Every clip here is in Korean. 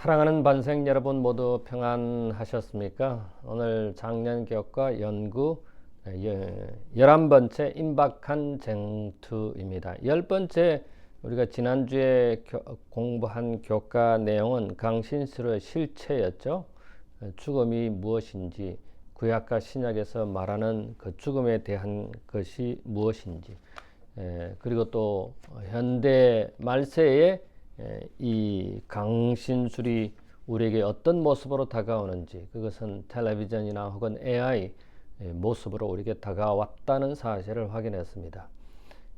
사랑하는 반생 여러분 모두 평안하셨습니까? 오늘 작년 교과 연구 11번째 임박한 쟁투입니다. 10번째 우리가 지난주에 공부한 교과 내용은 강신스러의 실체였죠. 죽음이 무엇인지, 구약과 신약에서 말하는 그 죽음에 대한 것이 무엇인지, 그리고 또 현대 말세에 이 강신술이 우리에게 어떤 모습으로 다가오는지, 그것은 텔레비전이나 혹은 AI 모습으로 우리에게 다가왔다는 사실을 확인했습니다.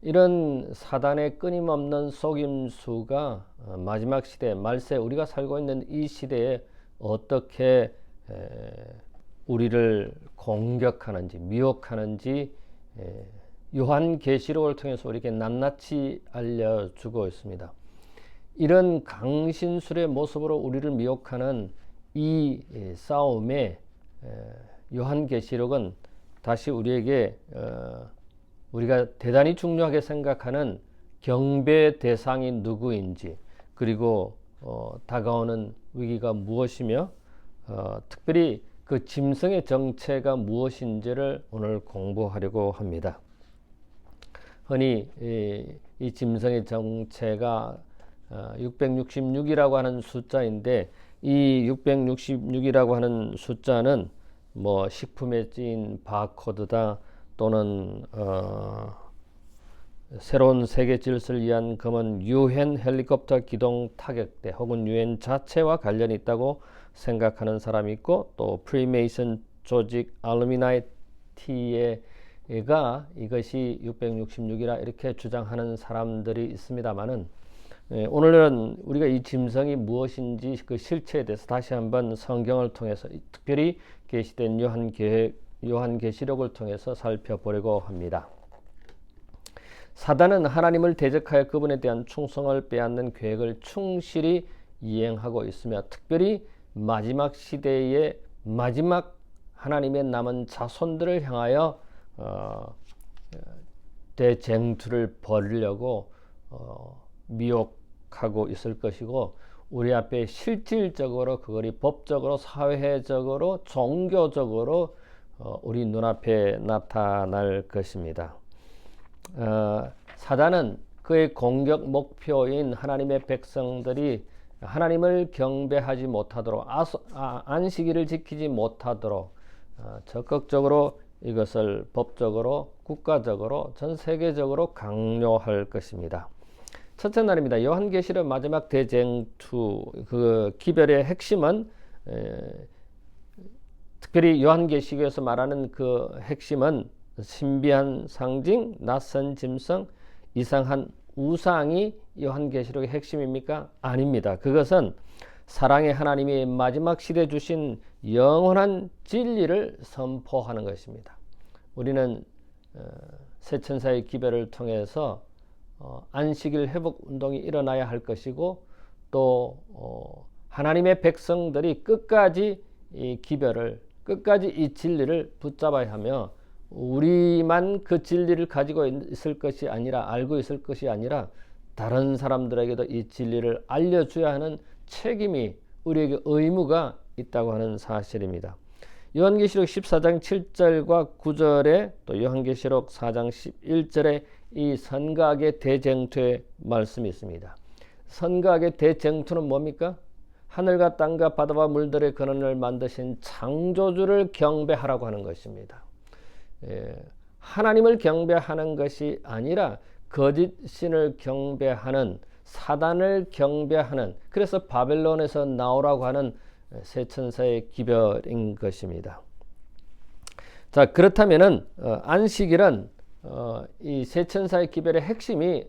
이런 사단의 끊임없는 속임수가 마지막 시대, 말세, 우리가 살고 있는 이 시대에 어떻게 우리를 공격하는지, 미혹하는지 요한계시록을 통해서 우리에게 낱낱이 알려주고 있습니다. 이런 강신술의 모습으로 우리를 미혹하는 이 싸움에 요한계시록은 다시 우리에게 우리가 대단히 중요하게 생각하는 경배 대상이 누구인지, 그리고 다가오는 위기가 무엇이며 특별히 그 짐승의 정체가 무엇인지를 오늘 공부하려고 합니다. 흔히 이 짐승의 정체가 666이라고 하는 숫자인데, 이 666이라고 하는 숫자는 뭐 식품에 찌인 바코드다, 또는 새로운 세계 질서를 위한 검은 유엔 헬리콥터 기동 타격대 혹은 유엔 자체와 관련이 있다고 생각하는 사람이 있고, 또 프리메이슨 조직 알루미나티가 이것이 666이라 이렇게 주장하는 사람들이 있습니다만은, 오늘은 우리가 이 짐승이 무엇인지 그 실체에 대해서 다시 한번 성경을 통해서, 특별히 계시된 요한계시록을 통해서 살펴보려고 합니다. 사단은 하나님을 대적하여 그분에 대한 충성을 빼앗는 계획을 충실히 이행하고 있으며, 특별히 마지막 시대의 마지막 하나님의 남은 자손들을 향하여 대쟁투를 벌이려고 미혹하고 있을 것이고, 우리 앞에 실질적으로 그것이 법적으로, 사회적으로, 종교적으로 우리 눈앞에 나타날 것입니다. 사단은 그의 공격 목표인 하나님의 백성들이 하나님을 경배하지 못하도록, 안식일을 지키지 못하도록 적극적으로 이것을 법적으로, 국가적으로, 전 세계적으로 강요할 것입니다. 첫째 날입니다. 요한계시록 마지막 대쟁투, 그 기별의 핵심은, 특별히 요한계시록에서 말하는 그 핵심은 신비한 상징, 낯선 짐승, 이상한 우상이 요한계시록의 핵심입니까? 아닙니다. 그것은 사랑의 하나님이 마지막 시대에 주신 영원한 진리를 선포하는 것입니다. 우리는 새천사의 기별을 통해서 안식일 회복 운동이 일어나야 할 것이고, 또 하나님의 백성들이 끝까지 이 기별을, 끝까지 이 진리를 붙잡아야 하며, 우리만 그 진리를 가지고 있을 것이 아니라, 알고 있을 것이 아니라 다른 사람들에게도 이 진리를 알려줘야 하는 책임이, 우리에게 의무가 있다고 하는 사실입니다. 요한계시록 14장 7절과 9절에 또 요한계시록 4장 11절에 이 선각의 대쟁투의 말씀이 있습니다. 선각의 대쟁투는 뭡니까? 하늘과 땅과 바다와 물들의 근원을 만드신 창조주를 경배하라고 하는 것입니다. 하나님을 경배하는 것이 아니라 거짓 신을 경배하는, 사단을 경배하는, 그래서 바벨론에서 나오라고 하는 새천사의 기별인 것입니다. 자, 그렇다면은 안식일은 이 새천사의 기별의 핵심이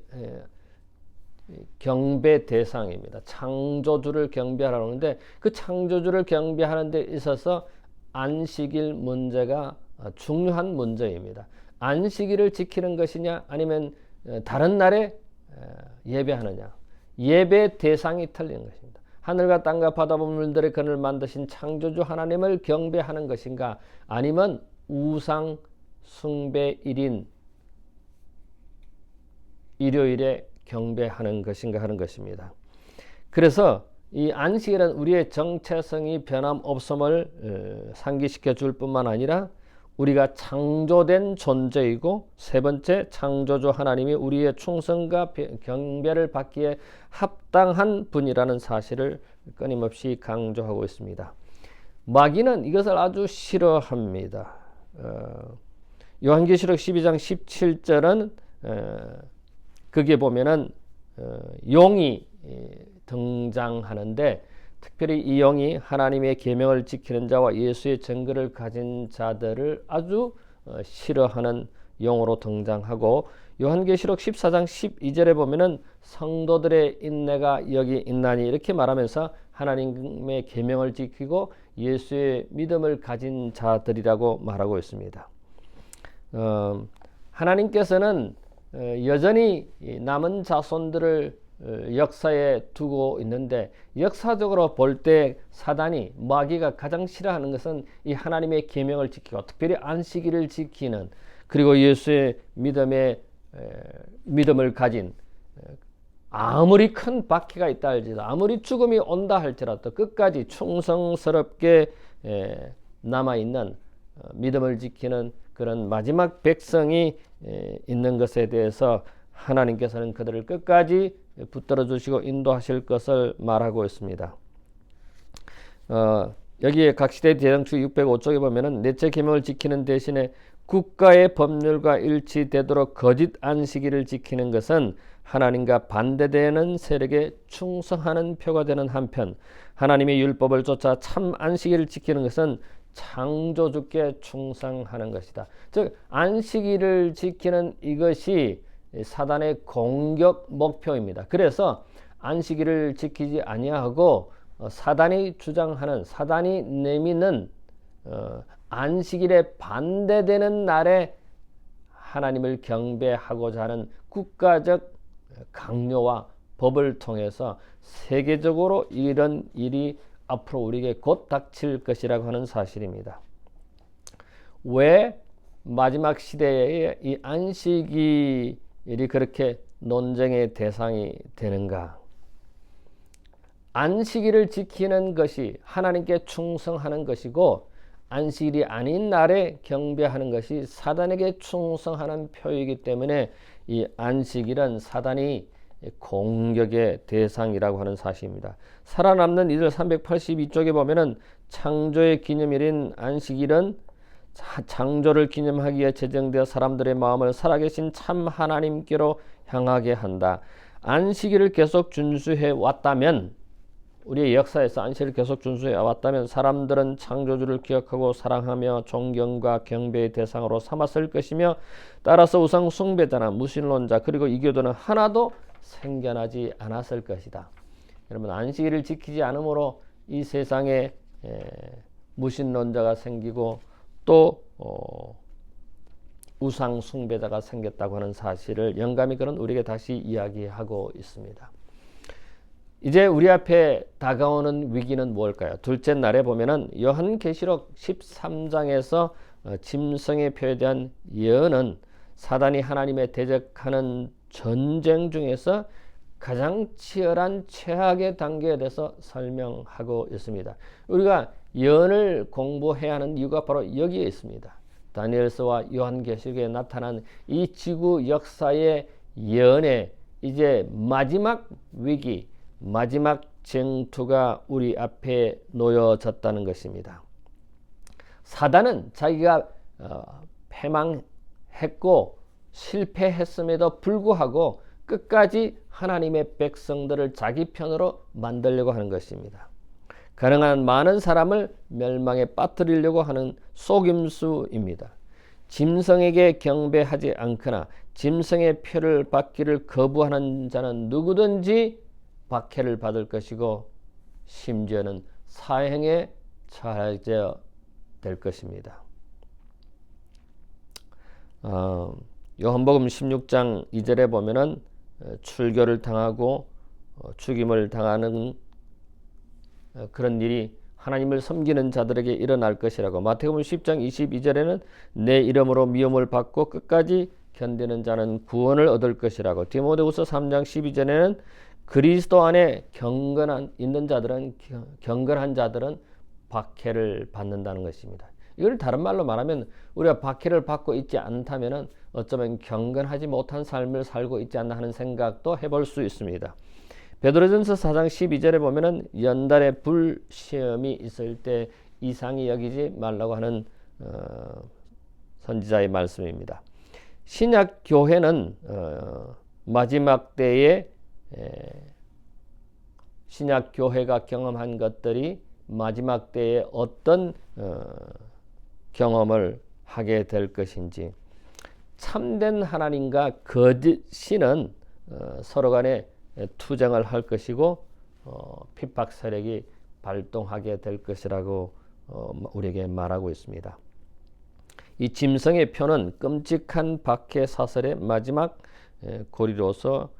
경배 대상입니다. 창조주를 경배하라고 하는데, 그 창조주를 경배하는 데 있어서 안식일 문제가 중요한 문제입니다. 안식일을 지키는 것이냐, 아니면 다른 날에 예배하느냐, 예배 대상이 틀린 것입니다. 하늘과 땅과 바다와 물들의 근을 만드신 창조주 하나님을 경배하는 것인가, 아니면 우상 숭배일인 일요일에 경배하는 것인가 하는 것입니다. 그래서 이 안식일은 우리의 정체성이 변함없음을 상기시켜 줄 뿐만 아니라 우리가 창조된 존재이고, 세 번째, 창조주 하나님이 우리의 충성과 경배를 받기에 합당한 분이라는 사실을 끊임없이 강조하고 있습니다. 마귀는 이것을 아주 싫어합니다. 요한계시록 12장 17절은 거기에 보면은 용이 등장하는데, 특별히 이 용이 하나님의 계명을 지키는 자와 예수의 증거를 가진 자들을 아주 싫어하는 용으로 등장하고, 요한계시록 14장 12절에 보면은 성도들의 인내가 여기 있나니 이렇게 말하면서 하나님의 계명을 지키고 예수의 믿음을 가진 자들이라고 말하고 있습니다. 하나님께서는 여전히 남은 자손들을 역사에 두고 있는데, 역사적으로 볼 때 사단이, 마귀가 가장 싫어하는 것은 이 하나님의 계명을 지키고 특별히 안식일을 지키는, 그리고 예수의 믿음을 가진, 아무리 큰 박해가 있다 할지라도, 아무리 죽음이 온다 할지라도 끝까지 충성스럽게 남아있는, 믿음을 지키는 그런 마지막 백성이 있는 것에 대해서 하나님께서는 그들을 끝까지 붙들어 주시고 인도하실 것을 말하고 있습니다. 여기에 각시대 대장축 605쪽에 보면은 넷째 계명을 지키는 대신에 국가의 법률과 일치되도록 거짓 안식일을 지키는 것은 하나님과 반대되는 세력에 충성하는 표가 되는 한편, 하나님의 율법을 쫓아 참 안식일을 지키는 것은 창조주께 충성하는 것이다. 즉 안식일을 지키는 이것이 사단의 공격 목표입니다. 그래서 안식일을 지키지 아니하고 사단이 주장하는, 사단이 내미는 안식일에 반대되는 날에 하나님을 경배하고자 하는 국가적 강요와 법을 통해서 세계적으로 이런 일이 앞으로 우리에게 곧 닥칠 것이라고 하는 사실입니다. 왜 마지막 시대에 이 안식일이 그렇게 논쟁의 대상이 되는가? 안식일을 지키는 것이 하나님께 충성하는 것이고, 안식일이 아닌 날에 경배하는 것이 사단에게 충성하는 표이기 때문에 이 안식일은 사단이 공격의 대상이라고 하는 사실입니다. 살아남는 이들 382쪽에 보면은 창조의 기념일인 안식일은 창조를 기념하기 위해 제정되어 사람들의 마음을 살아계신 참 하나님께로 향하게 한다. 안식일을 계속 준수해 왔다면, 우리의 역사에서 안식일을 계속 준수해 왔다면 사람들은 창조주를 기억하고 사랑하며 존경과 경배의 대상으로 삼았을 것이며, 따라서 우상 숭배자나 무신론자 그리고 이교도는 하나도 생겨나지 않았을 것이다. 여러분, 안식일을 지키지 않으므로 이 세상에 무신론자가 생기고 또 우상 숭배자가 생겼다고 하는 사실을 영감이 그런 우리에게 다시 이야기하고 있습니다. 이제 우리 앞에 다가오는 위기는 무엇일까요? 둘째 날에 보면은 요한계시록 13장에서 짐승의 표에 대한 예언은 사단이 하나님에 대적하는 전쟁 중에서 가장 치열한 최악의 단계에 대해서 설명하고 있습니다. 우리가 예언을 공부해야 하는 이유가 바로 여기에 있습니다. 다니엘서와 요한계시록에 나타난 이 지구 역사의 예언에 이제 마지막 위기, 마지막 쟁투가 우리 앞에 놓여졌다는 것입니다. 사단은 자기가 패망했고 실패했음에도 불구하고 끝까지 하나님의 백성들을 자기 편으로 만들려고 하는 것입니다. 가능한 많은 사람을 멸망에 빠뜨리려고 하는 속임수입니다. 짐승에게 경배하지 않거나 짐승의 표를 받기를 거부하는 자는 누구든지 박해를 받을 것이고 심지어는 사형에 처하게 될 것입니다. 요한복음 16장 2절에 보면은 출교를 당하고 죽임을 당하는 그런 일이 하나님을 섬기는 자들에게 일어날 것이라고, 마태복음 10장 22절에는 내 이름으로 미움을 받고 끝까지 견디는 자는 구원을 얻을 것이라고, 디모데후서 3장 12절에는 그리스도 안에 경건한 있는 자들은 경건한 자들은 박해를 받는다는 것입니다. 이걸 다른 말로 말하면 우리가 박해를 받고 있지 않다면은 어쩌면 경건하지 못한 삶을 살고 있지 않나 하는 생각도 해볼 수 있습니다. 베드로전서 4장 12절에 보면은 연달에 불시험이 있을 때 이상히 여기지 말라고 하는 선지자의 말씀입니다. 신약 교회는 마지막 때에 신약 교회가 경험한 것들이 마지막 때에 어떤 경험을 하게 될 것인지, 참된 하나님과 거짓 신은 서로 간에 투쟁을 할 것이고 핍박 세력이 발동하게 될 것이라고 우리에게 말하고 있습니다. 이 짐승의 표는 끔찍한 박해 사슬의 마지막 고리로서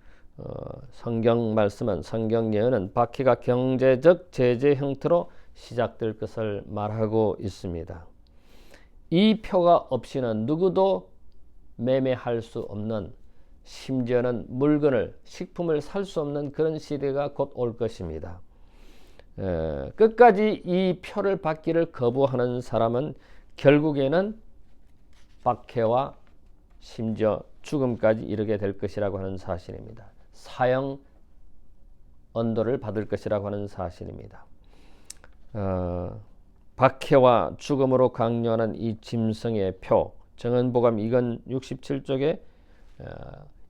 성경 말씀은, 성경 예언은 박해가 경제적 제재 형태로 시작될 것을 말하고 있습니다. 이 표가 없이는 누구도 매매할 수 없는, 심지어는 물건을, 식품을 살 수 없는 그런 시대가 곧 올 것입니다. 끝까지 이 표를 받기를 거부하는 사람은 결국에는 박해와 심지어 죽음까지 이르게 될 것이라고 하는 사실입니다. 사형 언도를 받을 것이라고 하는 사실입니다. 박해와 죽음으로 강요하는 이 짐승의 표, 정은보감 2권 67쪽에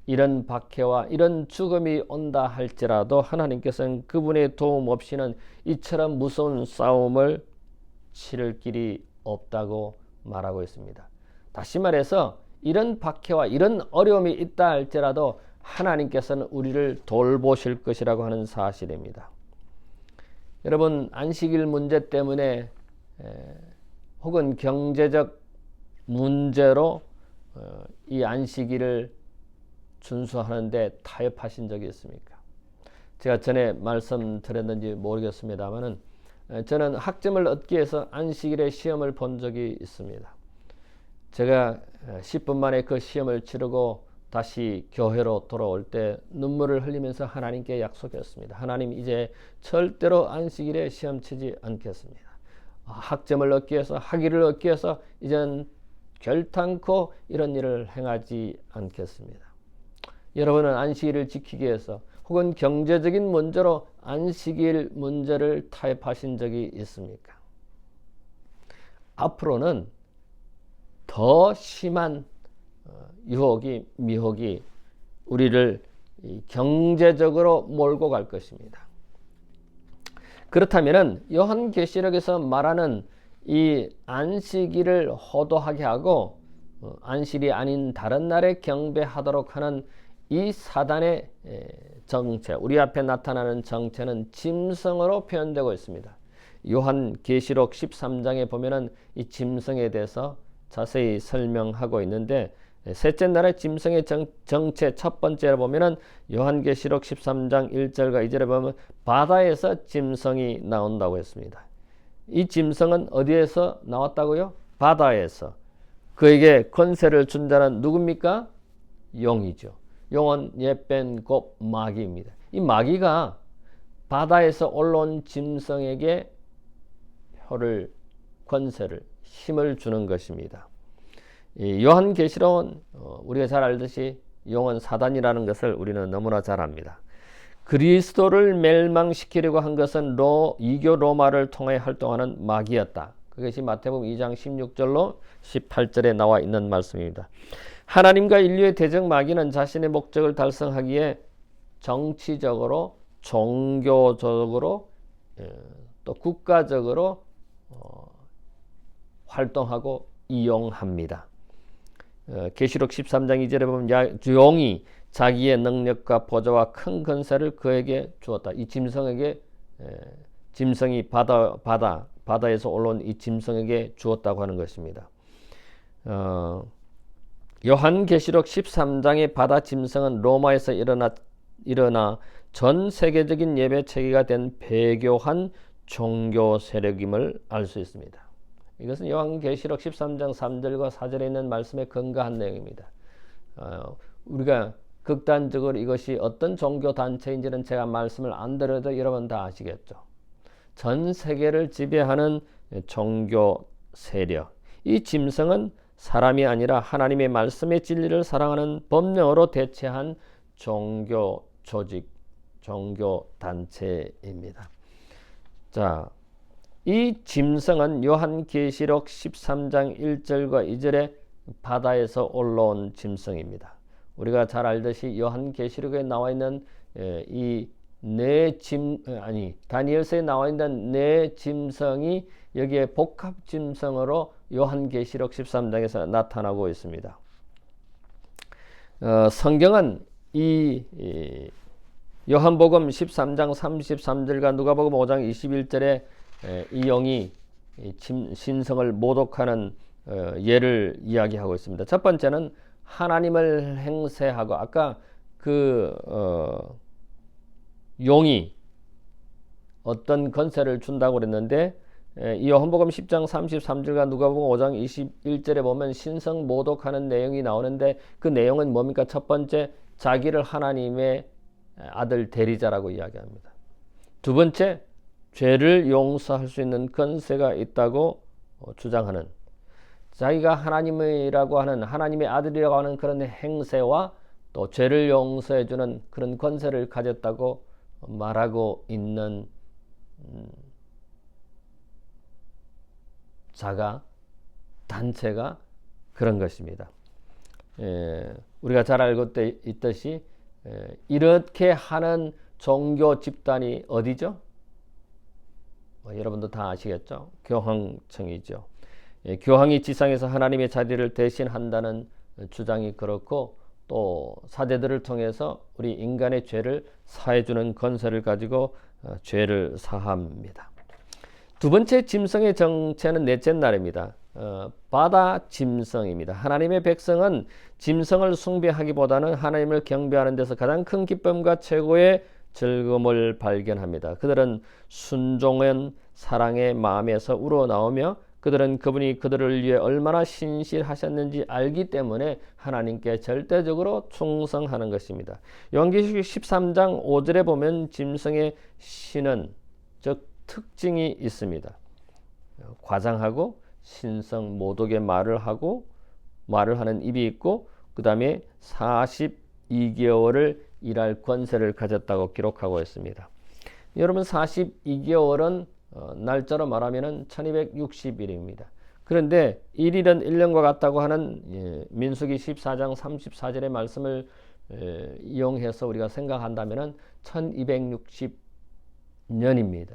이런 박해와 이런 죽음이 온다 할지라도 하나님께서는 그분의 도움 없이는 이처럼 무서운 싸움을 치를 길이 없다고 말하고 있습니다. 다시 말해서 이런 박해와 이런 어려움이 있다 할지라도 하나님께서는 우리를 돌보실 것이라고 하는 사실입니다. 여러분, 안식일 문제 때문에 혹은 경제적 문제로 이 안식일을 준수하는데 타협하신 적이 있습니까? 제가 전에 말씀드렸는지 모르겠습니다만은 저는 학점을 얻기 위해서 안식일에 시험을 본 적이 있습니다. 제가 10분 만에 그 시험을 치르고 다시 교회로 돌아올 때 눈물을 흘리면서 하나님께 약속했습니다. 하나님, 이제 절대로 안식일에 시험 치지 않겠습니다. 학점을 얻기 위해서, 학위를 얻기 위해서 이젠 결탄코 이런 일을 행하지 않겠습니다. 여러분은 안식일을 지키기 위해서 혹은 경제적인 문제로 안식일 문제를 타협하신 적이 있습니까? 앞으로는 더 심한 유혹이, 미혹이 우리를 경제적으로 몰고 갈 것입니다. 그렇다면 요한계시록에서 말하는 이 안식일을 호도하게 하고 안식일이 아닌 다른 날에 경배하도록 하는 이 사단의 정체, 우리 앞에 나타나는 정체는 짐승으로 표현되고 있습니다. 요한계시록 13장에 보면은 이 짐승에 대해서 자세히 설명하고 있는데, 셋째 날의 짐승의 정체 첫 번째로 보면은 요한계시록 13장 1절과 2절에 보면 바다에서 짐승이 나온다고 했습니다. 이 짐승은 어디에서 나왔다고요? 바다에서. 그에게 권세를 준 자는 누굽니까? 용이죠. 용은 옛벤 곧 마귀입니다. 이 마귀가 바다에서 올라온 짐승에게 표를, 권세를, 힘을 주는 것입니다. 이 요한계시록은 우리가 잘 알듯이 용은 사단이라는 것을 우리는 너무나 잘 압니다. 그리스도를 멸망시키려고 한 것은 이교 로마를 통해 활동하는 마귀였다. 그것이 마태복음 2장 16절로 18절에 나와 있는 말씀입니다. 하나님과 인류의 대적 마귀는 자신의 목적을 달성하기에 정치적으로, 종교적으로, 또 국가적으로 활동하고 이용합니다. 계시록 13장 2절에 보면 용이 자기의 능력과 보좌와 큰 권세를 그에게 주었다. 이 짐승에게, 짐승이 바다에서 올라온 이 짐승에게 주었다고 하는 것입니다. 요한계시록 13장의 바다 짐승은 로마에서 일어나 전 세계적인 예배 체계가 된 배교한 종교 세력임을 알 수 있습니다. 이것은 요한계시록 13장 3절과 4절에 있는 말씀에 근거한 내용입니다. 우리가 극단적으로 이것이 어떤 종교 단체인지는 제가 말씀을 안 드려도 여러분 다 아시겠죠. 전 세계를 지배하는 종교 세력. 이 짐승은 사람이 아니라 하나님의 말씀의 진리를 사랑하는 법령으로 대체한 종교 조직, 종교 단체입니다. 자, 이 짐승은 요한계시록 13장 1절과 2절에 바다에서 올라온 짐승입니다. 우리가 잘 알듯이 요한계시록에 나와 있는 다니엘서에 나와 있는 네 짐승이 여기에 복합 짐승으로 요한계시록 13장에서 나타나고 있습니다. 성경은 이 요한복음 13장 33절과 누가복음 5장 21절에 이 영이 신성을 모독하는 예를 이야기하고 있습니다. 첫 번째는 하나님을 행세하고, 아까 용이 어떤 권세를 준다고 그랬는데, 이 요한복음 10장 33절과 누가복음 5장 21절에 보면 신성 모독하는 내용이 나오는데, 그 내용은 뭡니까? 첫 번째, 자기를 하나님의 아들 대리자라고 이야기합니다. 두 번째, 죄를 용서할 수 있는 권세가 있다고 주장하는, 자기가 하나님이라고 하는, 하나님의 아들이라고 하는 그런 행세와 또 죄를 용서해 주는 그런 권세를 가졌다고 말하고 있는 단체가 그런 것입니다. 우리가 잘 알고 있듯이 이렇게 하는 종교 집단이 어디죠? 여러분도 다 아시겠죠? 교황청이죠. 교황이 지상에서 하나님의 자리를 대신한다는 주장이 그렇고, 또 사제들을 통해서 우리 인간의 죄를 사해주는 권세를 가지고 죄를 사합니다. 두 번째 짐승의 정체는 넷째 날입니다. 바다 짐승입니다. 하나님의 백성은 짐승을 숭배하기보다는 하나님을 경배하는 데서 가장 큰 기쁨과 최고의 즐거움을 발견합니다. 그들은 순종한 사랑의 마음에서 우러나오며 그들은 그분이 그들을 위해 얼마나 신실하셨는지 알기 때문에 하나님께 절대적으로 충성하는 것입니다. 요한계시록 13장 5절에 보면 짐승의 신은, 즉 특징이 있습니다. 과장하고 신성 모독의 말을 하는 입이 있고, 그 다음에 42개월을 일할 권세를 가졌다고 기록하고 있습니다. 여러분, 42개월은 날짜로 말하면 1260일입니다. 그런데 1일은 1년과 같다고 하는 민수기 14장 34절의 말씀을 이용해서 우리가 생각한다면 1260년입니다.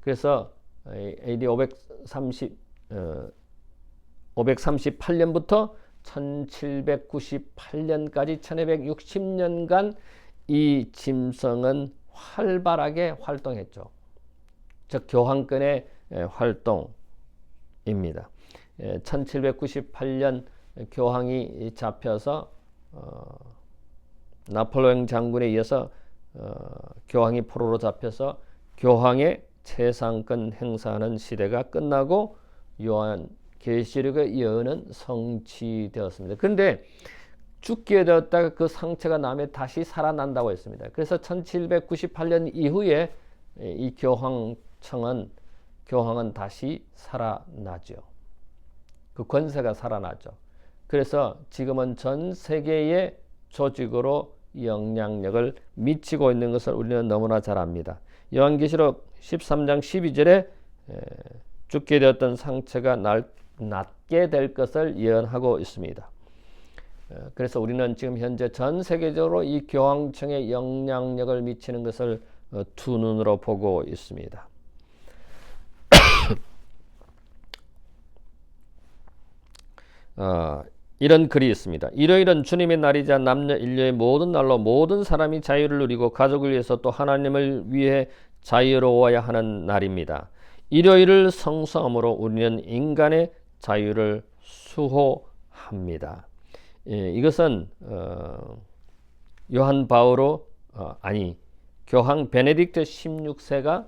그래서 AD 538년부터 1798년까지 1260년간 이 짐승은 활발하게 활동했죠. 즉 교황권의 활동입니다. 1798년 교황이 잡혀서 나폴레옹 장군에 의해서 교황이 포로로 잡혀서 교황의 최상권 행사하는 시대가 끝나고 요한계시록의 예언은 성취되었습니다. 그런데 죽게 되었다가 그 상처가 나면 다시 살아난다고 했습니다. 그래서 1798년 이후에 이 교황은 다시 살아나죠. 그 권세가 살아나죠. 그래서 지금은 전 세계의 조직으로 영향력을 미치고 있는 것을 우리는 너무나 잘 압니다. 요한계시록 13장 12절에 죽게 되었던 상처가 낫게 될 것을 예언하고 있습니다. 그래서 우리는 지금 현재 전 세계적으로 이 교황청에 영향력을 미치는 것을 두 눈으로 보고 있습니다. 이런 글이 있습니다. 일요일은 주님의 날이자 남녀 인류의 모든 날로 모든 사람이 자유를 누리고 가족을 위해서 또 하나님을 위해 자유로워야 하는 날입니다. 일요일을 성수함으로 우리는 인간의 자유를 수호합니다. 이것은 교황 베네딕트 16세가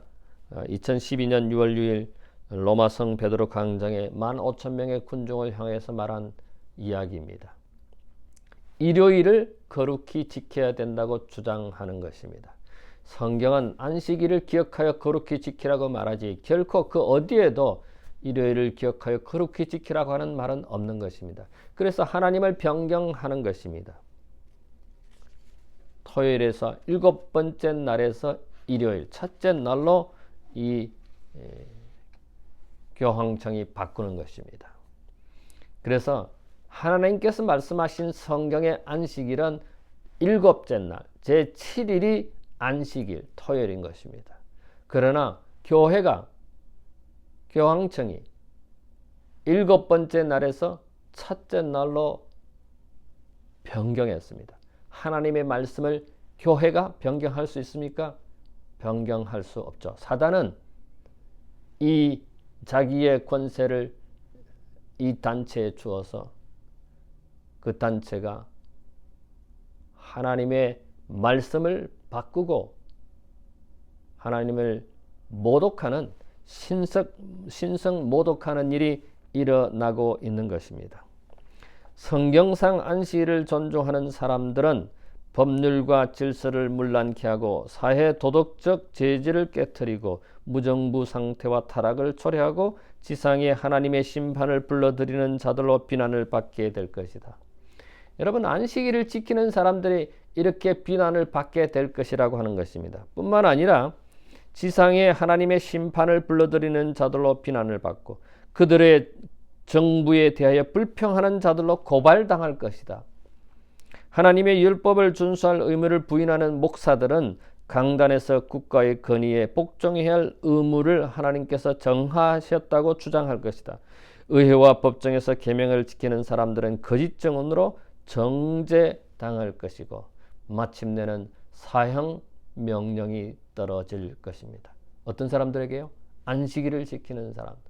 2012년 6월 6일 로마성 베드로 광장에 15,000명의 군중을 향해서 말한 이야기입니다. 일요일을 거룩히 지켜야 된다고 주장하는 것입니다. 성경은 안식일을 기억하여 거룩히 지키라고 말하지 결코 그 어디에도 일요일을 기억하여 거룩히 지키라고 하는 말은 없는 것입니다. 그래서 하나님을 변경하는 것입니다. 토요일에서 7번째 날에서 일요일 첫째 날로 이 교황청이 바꾸는 것입니다. 그래서 하나님께서 말씀하신 성경의 안식일은 7째 날 제7일이 안식일 토요일인 것입니다. 그러나 교황청이 7번째 날에서 첫째 날로 변경했습니다. 하나님의 말씀을 교회가 변경할 수 있습니까? 변경할 수 없죠. 사단은 이 자기의 권세를 이 단체에 주어서 그 단체가 하나님의 말씀을 바꾸고 하나님을 모독하는 신성 모독하는 일이 일어나고 있는 것입니다. 성경상 안식일을 존중하는 사람들은 법률과 질서를 문란케 하고 사회 도덕적 재질을 깨뜨리고 무정부 상태와 타락을 초래하고 지상에 하나님의 심판을 불러들이는 자들로 비난을 받게 될 것이다. 여러분, 안식일을 지키는 사람들이 이렇게 비난을 받게 될 것이라고 하는 것입니다. 뿐만 아니라 지상에 하나님의 심판을 불러들이는 자들로 비난을 받고 그들의 정부에 대하여 불평하는 자들로 고발당할 것이다. 하나님의 율법을 준수할 의무를 부인하는 목사들은 강단에서 국가의 건의에 복종해야 할 의무를 하나님께서 정하셨다고 주장할 것이다. 의회와 법정에서 계명을 지키는 사람들은 거짓 증언으로 정죄당할 것이고 마침내는 사형 명령이 떨어질 것입니다. 어떤 사람들에게요? 안식일을 지키는 사람들.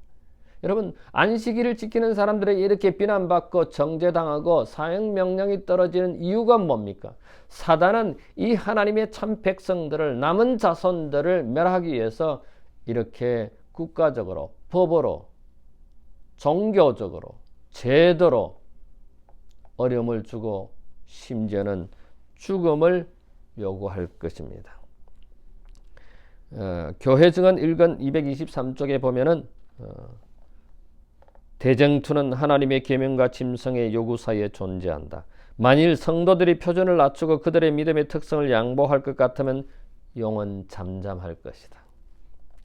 여러분, 안식일을 지키는 사람들에게 이렇게 비난받고 정죄당하고 사형 명령이 떨어지는 이유가 뭡니까? 사단은 이 하나님의 참 백성들을, 남은 자손들을 멸하기 위해서 이렇게 국가적으로, 법으로, 종교적으로, 제도로 어려움을 주고 심지어는 죽음을 요구할 것입니다. 교회증언 1권 223쪽에 보면은 대쟁투는 하나님의 계명과 짐승의 요구 사이에 존재한다. 만일 성도들이 표준을 낮추고 그들의 믿음의 특성을 양보할 것 같으면 영은 잠잠할 것이다.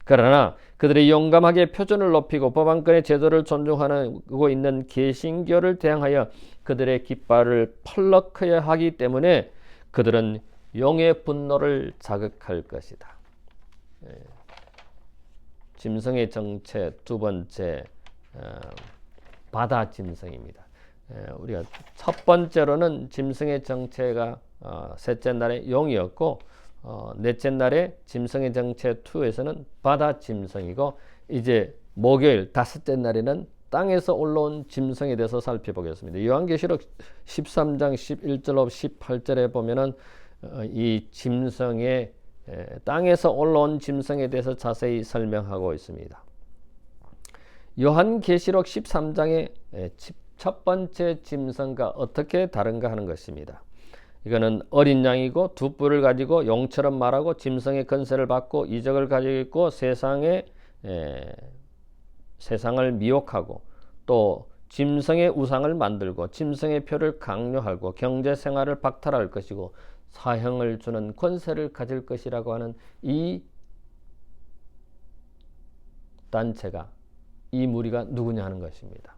그러나 그들이 용감하게 표준을 높이고 법안권의 제도를 존중하고 있는 개신교를 대항하여 그들의 깃발을 펄럭해야 하기 때문에 그들은 용의 분노를 자극할 것이다. 짐승의 정체 두 번째 바다 짐승입니다. 우리가 첫 번째로는 짐승의 정체가 셋째 날에 용이었고 넷째 날에 짐승의 정체 2에서는 바다 짐승이고 이제 목요일 다섯째 날에는 땅에서 올라온 짐승에 대해서 살펴보겠습니다. 요한계시록 13장 11절로 18절에 보면은 이 짐승의 땅에서 올라온 짐승에 대해서 자세히 설명하고 있습니다. 요한계시록 13장의 첫 번째 짐승과 어떻게 다른가 하는 것입니다. 이거는 어린 양이고 두 뿔을 가지고 용처럼 말하고 짐승의 권세를 받고 이적을 가지고 있고 세상을 미혹하고 또 짐승의 우상을 만들고 짐승의 표를 강요하고 경제생활을 박탈할 것이고 사형을 주는 권세를 가질 것이라고 하는 이 단체가 이 무리가 누구냐 하는 것입니다.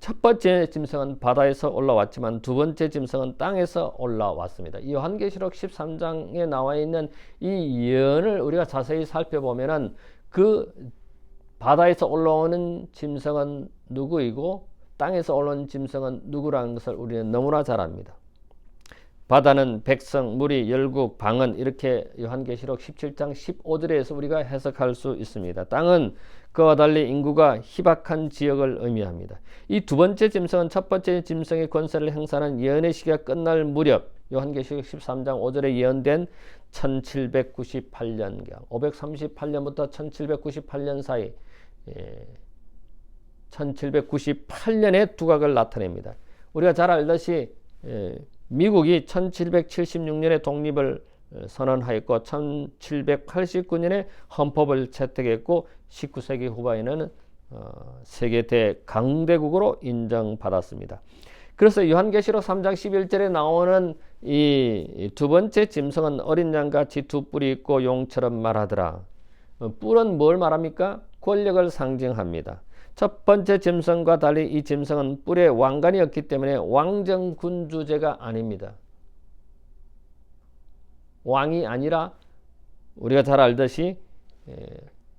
첫 번째 짐승은 바다에서 올라왔지만 두 번째 짐승은 땅에서 올라왔습니다. 요한계시록 13장에 나와 있는 이 예언을 우리가 자세히 살펴보면은 그 바다에서 올라오는 짐승은 누구이고 땅에서 올라오는 짐승은 누구라는 것을 우리는 너무나 잘 압니다. 바다는 백성, 무리, 열국, 방언 이렇게 요한계시록 17장 15절에서 우리가 해석할 수 있습니다. 땅은 그와 달리 인구가 희박한 지역을 의미합니다. 이 두 번째 짐승은 첫 번째 짐승의 권세를 행사하는 예언의 시기가 끝날 무렵 요한계시록 13장 5절에 예언된 1798년경 538년부터 1798년 사이 1798년의 두각을 나타냅니다. 우리가 잘 알듯이 미국이 1776년에 독립을 선언하였고 1789년에 헌법을 채택했고 19세기 후반에는 세계 대강대국으로 인정받았습니다. 그래서 요한계시록 3장 11절에 나오는 이 두 번째 짐승은 어린 양같이 두 뿔이 있고 용처럼 말하더라. 뿔은 뭘 말합니까? 권력을 상징합니다. 첫 번째 짐승과 달리 이 짐승은 뿔에 왕관이 없기 때문에 왕정군주제가 아닙니다. 왕이 아니라 우리가 잘 알듯이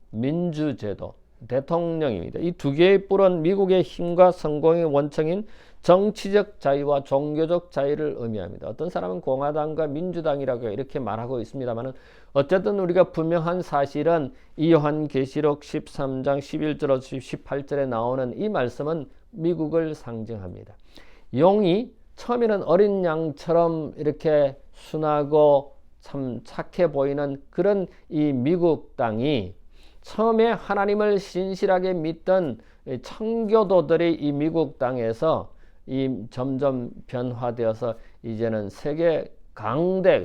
민주제도, 대통령입니다. 이 두 개의 뿔은 미국의 힘과 성공의 원천인 정치적 자유와 종교적 자유를 의미합니다. 어떤 사람은 공화당과 민주당이라고 이렇게 말하고 있습니다만 어쨌든 우리가 분명한 사실은 이 요한계시록 13장 11절에서 18절에 나오는 이 말씀은 미국을 상징합니다. 용이 처음에는 어린 양처럼 이렇게 순하고 참 착해 보이는 그런 이 미국 땅이 처음에 하나님을 신실하게 믿던 청교도들이 이 미국 땅에서 점점 변화되어서 이제는 세계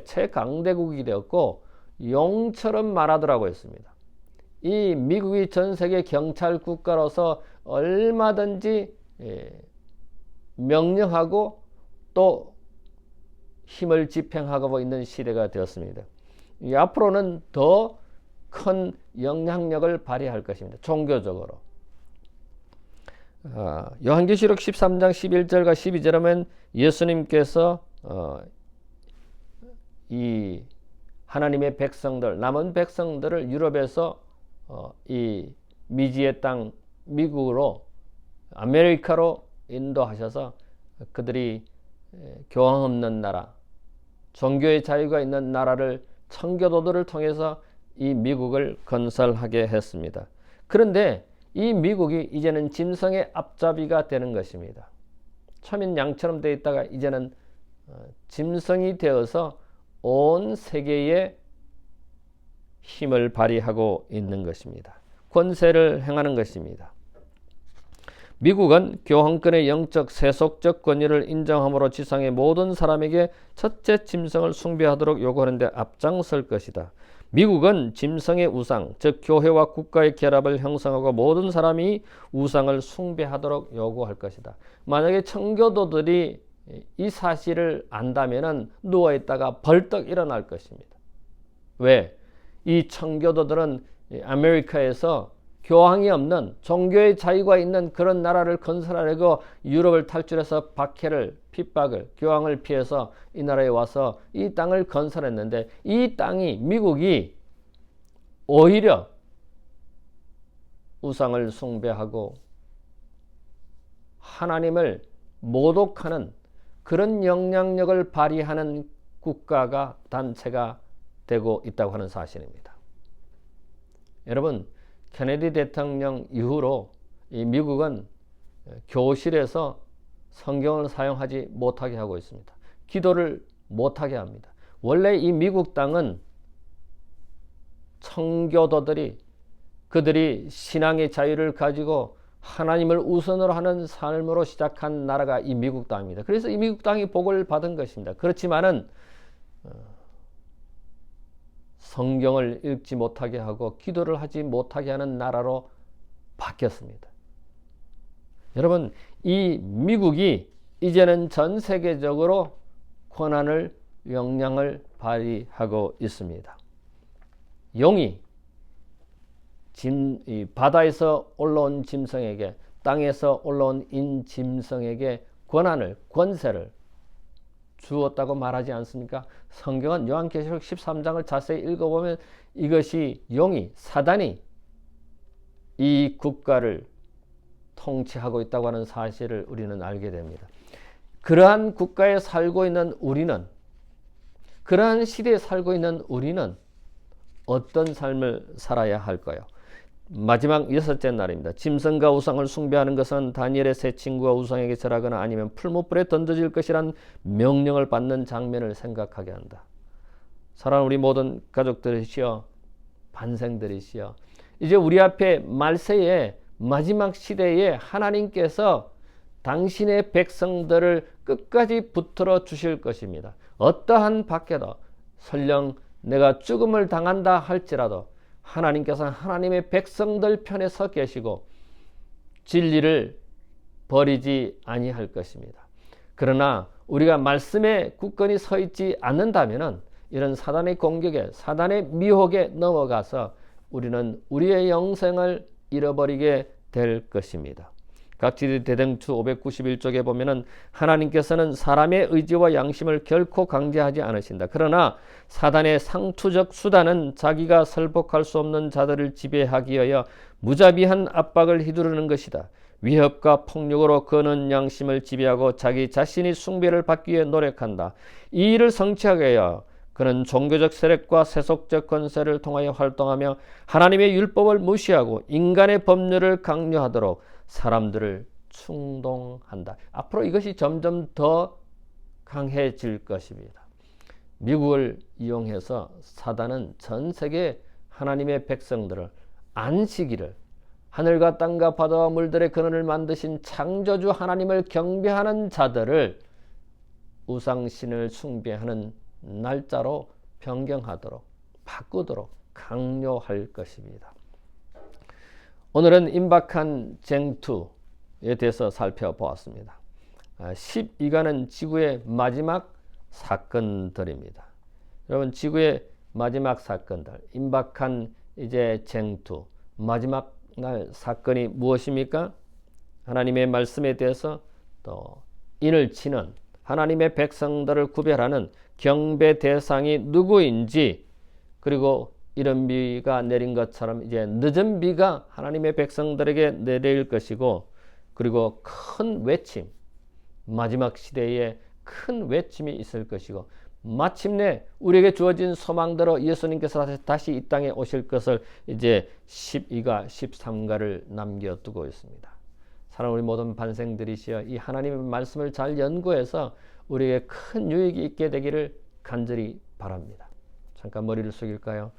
최강대국이 되었고 용처럼 말하더라고 했습니다. 이 미국이 전 세계 경찰 국가로서 얼마든지 명령하고 또 힘을 집행하고 있는 시대가 되었습니다. 앞으로는 더 큰 영향력을 발휘할 것입니다. 종교적으로. 요한계시록 13장 11절과 12절에 예수님께서 이 하나님의 백성들, 남은 백성들을 유럽에서 이 미지의 땅 미국으로 아메리카로 인도하셔서 그들이 교황 없는 나라, 종교의 자유가 있는 나라를 청교도들을 통해서 이 미국을 건설하게 했습니다. 그런데 이 미국이 이제는 짐승의 앞잡이가 되는 것입니다. 처음엔 양처럼 되어 있다가 이제는 짐승이 되어서 온 세계에 힘을 발휘하고 있는 것입니다. 권세를 행하는 것입니다. 미국은 교황권의 영적 세속적 권위를 인정함으로 지상의 모든 사람에게 첫째 짐승을 숭배하도록 요구하는데 앞장설 것이다. 미국은 짐승의 우상, 즉 교회와 국가의 결합을 형성하고 모든 사람이 우상을 숭배하도록 요구할 것이다. 만약에 청교도들이 이 사실을 안다면 누워있다가 벌떡 일어날 것입니다. 왜? 이 청교도들은 아메리카에서 교황이 없는 종교의 자유가 있는 그런 나라를 건설하려고 유럽을 탈출해서 박해를 핍박을 교황을 피해서 이 나라에 와서 이 땅을 건설했는데 이 땅이 미국이 오히려 우상을 숭배하고 하나님을 모독하는 그런 영향력을 발휘하는 국가가 단체가 되고 있다고 하는 사실입니다. 여러분, 케네디 대통령 이후로 이 미국은 교실에서 성경을 사용하지 못하게 하고 있습니다. 기도를 못하게 합니다. 원래 이 미국 땅은 청교도들이 그들이 신앙의 자유를 가지고 하나님을 우선으로 하는 삶으로 시작한 나라가 이 미국 땅입니다. 그래서 이 미국 땅이 복을 받은 것입니다. 그렇지만은 성경을 읽지 못하게 하고 기도를 하지 못하게 하는 나라로 바뀌었습니다. 여러분, 이 미국이 이제는 전 세계적으로 권한을 영향을 발휘하고 있습니다. 용이 바다에서 올라온 짐승에게 땅에서 올라온 인짐승에게 권한을 권세를 주었다고 말하지 않습니까? 성경은 요한계시록 13장을 자세히 읽어보면 이것이 용이 사단이 이 국가를 통치하고 있다고 하는 사실을 우리는 알게 됩니다. 그러한 국가에 살고 있는 우리는 그러한 시대에 살고 있는 우리는 어떤 삶을 살아야 할까요? 마지막 6째 날입니다. 짐승과 우상을 숭배하는 것은 다니엘의 세 친구가 우상에게 절하거나 아니면 풀무불에 던져질 것이란 명령을 받는 장면을 생각하게 한다. 사랑하는 우리 모든 가족들이시여 반생들이시여 이제 우리 앞에 말세에 마지막 시대에 하나님께서 당신의 백성들을 끝까지 붙들어 주실 것입니다. 어떠한 밖에도 설령 내가 죽음을 당한다 할지라도 하나님께서는 하나님의 백성들 편에 서 계시고 진리를 버리지 아니할 것입니다. 그러나 우리가 말씀에 굳건히 서 있지 않는다면 이런 사단의 공격에, 사단의 미혹에 넘어가서 우리는 우리의 영생을 잃어버리게 될 것입니다. 각지대 대등추 591쪽에 보면은 하나님께서는 사람의 의지와 양심을 결코 강제하지 않으신다. 그러나 사단의 상투적 수단은 자기가 설복할 수 없는 자들을 지배하기 위하여 무자비한 압박을 휘두르는 것이다. 위협과 폭력으로 그는 양심을 지배하고 자기 자신이 숭배를 받기 위해 노력한다. 이 일을 성취하기 위하여 그는 종교적 세력과 세속적 권세를 통하여 활동하며 하나님의 율법을 무시하고 인간의 법률을 강요하도록 사람들을 충동한다. 앞으로 이것이 점점 더 강해질 것입니다. 미국을 이용해서 사단은 전 세계 하나님의 백성들을 안식일을, 하늘과 땅과 바다와 물들의 근원을 만드신 창조주 하나님을 경배하는 자들을 우상신을 숭배하는 날짜로 변경하도록, 바꾸도록 강요할 것입니다. 오늘은 임박한 쟁투에 대해서 살펴보았습니다. 12가는 지구의 마지막 사건들입니다. 여러분, 지구의 마지막 사건들, 임박한 이제 쟁투, 마지막 날 사건이 무엇입니까? 하나님의 말씀에 대해서 또 인을 치는 하나님의 백성들을 구별하는 경배 대상이 누구인지, 그리고 이른 비가 내린 것처럼 이제 늦은 비가 하나님의 백성들에게 내릴 것이고, 그리고 큰 외침, 마지막 시대에 큰 외침이 있을 것이고, 마침내 우리에게 주어진 소망대로 예수님께서 다시 이 땅에 오실 것을 이제 12가 13가를 남겨두고 있습니다. 사랑하는 우리 모든 반생들이시여, 이 하나님의 말씀을 잘 연구해서 우리에게 큰 유익이 있게 되기를 간절히 바랍니다. 잠깐 머리를 숙일까요?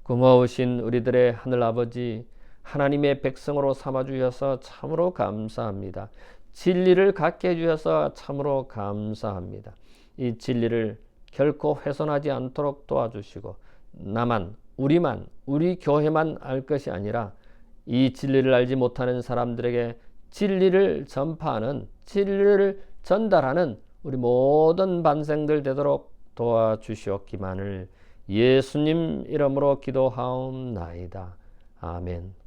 고마우신 우리들의 하늘아버지, 하나님의 백성으로 삼아주셔서 참으로 감사합니다. 진리를 갖게 해주셔서 참으로 감사합니다. 이 진리를 결코 훼손하지 않도록 도와주시고, 나만, 우리만, 우리 교회만 알 것이 아니라 이 진리를 알지 못하는 사람들에게 진리를 전파하는, 진리를 전달하는 우리 모든 반생들 되도록 도와주시옵기만을 예수님 이름으로 기도하옵나이다. 아멘.